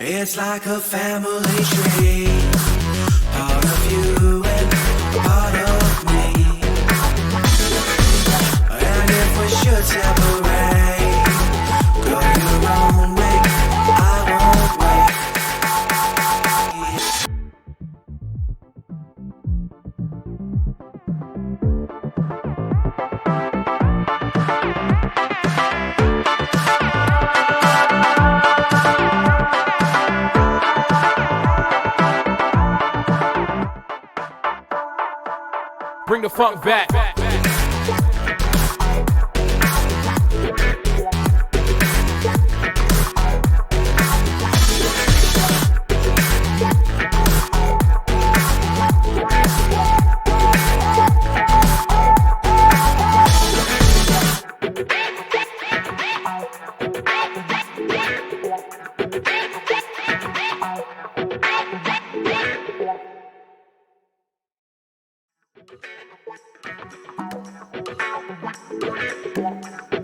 It's like a family tree, part of you and part of me. And if we should separate, go your own way, I won't wait. Bring the funk back. We'll be right back.